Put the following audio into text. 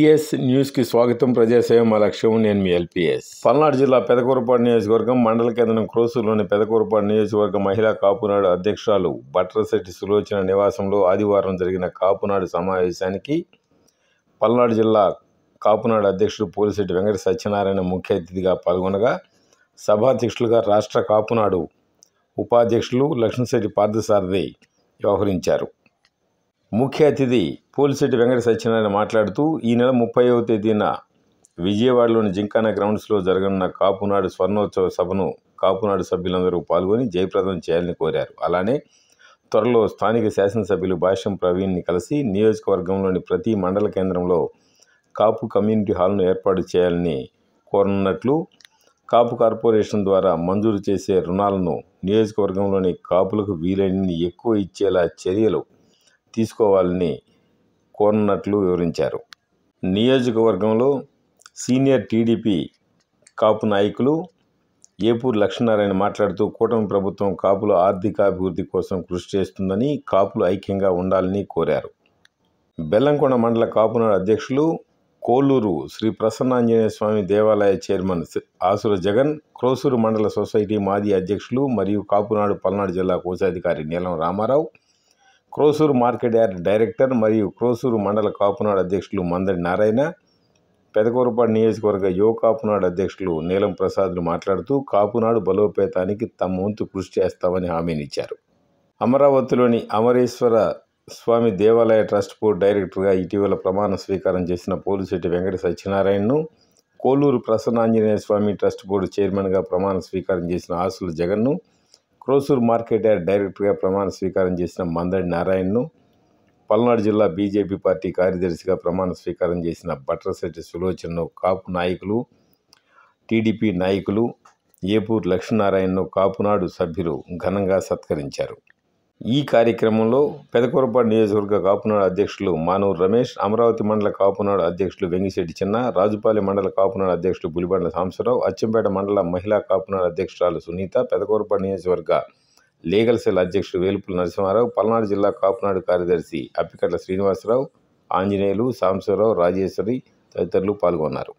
PS న్యూస్కి స్వాగతం. ప్రజాసేవ మా లక్ష్యం. నేను మీ ఎల్పిఎస్. పల్నాడు జిల్లా పెదకూరపాడు నియోజకవర్గం మండల కేంద్రం క్రోసూరులోని పెదకూరపాడు నియోజకవర్గ మహిళా కాపునాడు అధ్యక్షురాలు బట్రశెట్టి సులోచన నివాసంలో ఆదివారం జరిగిన కాపునాడు సమావేశానికి పల్నాడు జిల్లా కాపునాడు అధ్యక్షుడు పోలిశెట్టి వెంకట సత్యనారాయణ ముఖ్య అతిథిగా పాల్గొనగా సభాధ్యక్షులుగా రాష్ట్ర కాపునాడు ఉపాధ్యక్షులు లక్ష్మణశెట్టి పార్థసారథి వ్యవహరించారు. ముఖ్య అతిథి పోలిశెట్టి వెంకట సత్యనారాయణ మాట్లాడుతూ ఈ నెల 30వ తేదీన విజయవాడలోని జింకానా గ్రౌండ్స్లో జరగనున్న కాపునాడు స్వర్ణోత్సవ సభను కాపునాడు సభ్యులందరూ పాల్గొని జయప్రదం చేయాలని కోరారు. అలానే త్వరలో స్థానిక శాసనసభ్యులు భాష్యం ప్రవీణ్ని కలిసి నియోజకవర్గంలోని ప్రతి మండల కేంద్రంలో కాపు కమ్యూనిటీ హాల్ను ఏర్పాటు చేయాలని కోరనున్నట్లు, కాపు కార్పొరేషన్ ద్వారా మంజూరు చేసే రుణాలను నియోజకవర్గంలోని కాపులకు వీలైనన్ని ఎక్కువ ఇచ్చేలా చర్యలు తీసుకోవాలని కోరనున్నట్లు వివరించారు. నియోజకవర్గంలో సీనియర్ టీడీపీ కాపు నాయకులు ఏపూరు లక్ష్మీనారాయణ మాట్లాడుతూ కూటమి ప్రభుత్వం కాపుల ఆర్థికాభివృద్ధి కోసం కృషి చేస్తుందని, కాపులు ఐక్యంగా ఉండాలని కోరారు. బెల్లంకొండ మండల కాపునాడు అధ్యక్షులు కోలూరు శ్రీ ప్రసన్నాంజనేయ స్వామి దేవాలయ చైర్మన్ ఆసుర జగన్, క్రోసూరు మండల సొసైటీ మాజీ అధ్యక్షులు మరియు కాపునాడు పల్నాడు జిల్లా కోశాధికారి Neelam Ramarao, Krosuru market yard director మరియు క్రోసూరు మండల కాపునాడు అధ్యక్షులు మందడి నారాయణ, పెదకూరపాడు నియోజకవర్గ యువ కాపునాడు అధ్యక్షులు నీలం ప్రసాద్లు మాట్లాడుతూ కాపునాడు బలోపేతానికి తమ వంతు కృషి చేస్తామని హామీనిచ్చారు. అమరావతిలోని అమరేశ్వర స్వామి దేవాలయ ట్రస్ట్ బోర్డు డైరెక్టర్గా ఇటీవల ప్రమాణ స్వీకారం చేసిన పోలిశెట్టి వెంకట సత్యనారాయణను, కోలూరు ప్రసన్నాంజనేయ స్వామి ట్రస్ట్ బోర్డు చైర్మన్గా ప్రమాణ స్వీకారం చేసిన ఆసుల జగన్ను, క్రోసూరు మార్కెట్ యార్డ్ డైరెక్టర్గా ప్రమాణ స్వీకారం చేసిన మందడి నారాయణను, పల్నాడు జిల్లా బీజేపీ పార్టీ కార్యదర్శిగా ప్రమాణ స్వీకారం చేసిన బట్రశెట్టి సులోచనను కాపు నాయకులు, టీడీపీ నాయకులు ఏపూరు లక్ష్మీనారాయణను కాపునాడు సభ్యులు ఘనంగా సత్కరించారు. ఈ కార్యక్రమంలో పెదకూరపాడు నియోజకవర్గ కాపునాడు అధ్యక్షులు మానూరు రమేష్, అమరావతి మండల కాపునాడు అధ్యక్షులు వెంగిశెట్టి చిన్న, రాజుపాలెం మండల కాపునాడు అధ్యక్షులు బులిబండ్ల సాంబశివరావు, అచ్చంపేట మండల మహిళా కాపునాడు అధ్యక్షురాలు సునీత, పెదకూరపాడు నియోజకవర్గ లీగల్ సెల్ అధ్యక్షుడు వేలుపుల నరసింహారావు, పల్నాడు జిల్లా కాపునాడు కార్యదర్శి అప్పికట్ల శ్రీనివాసరావు, ఆంజనేయులు, సాంబశివరావు, రాజేశ్వరి తదితరులు పాల్గొన్నారు.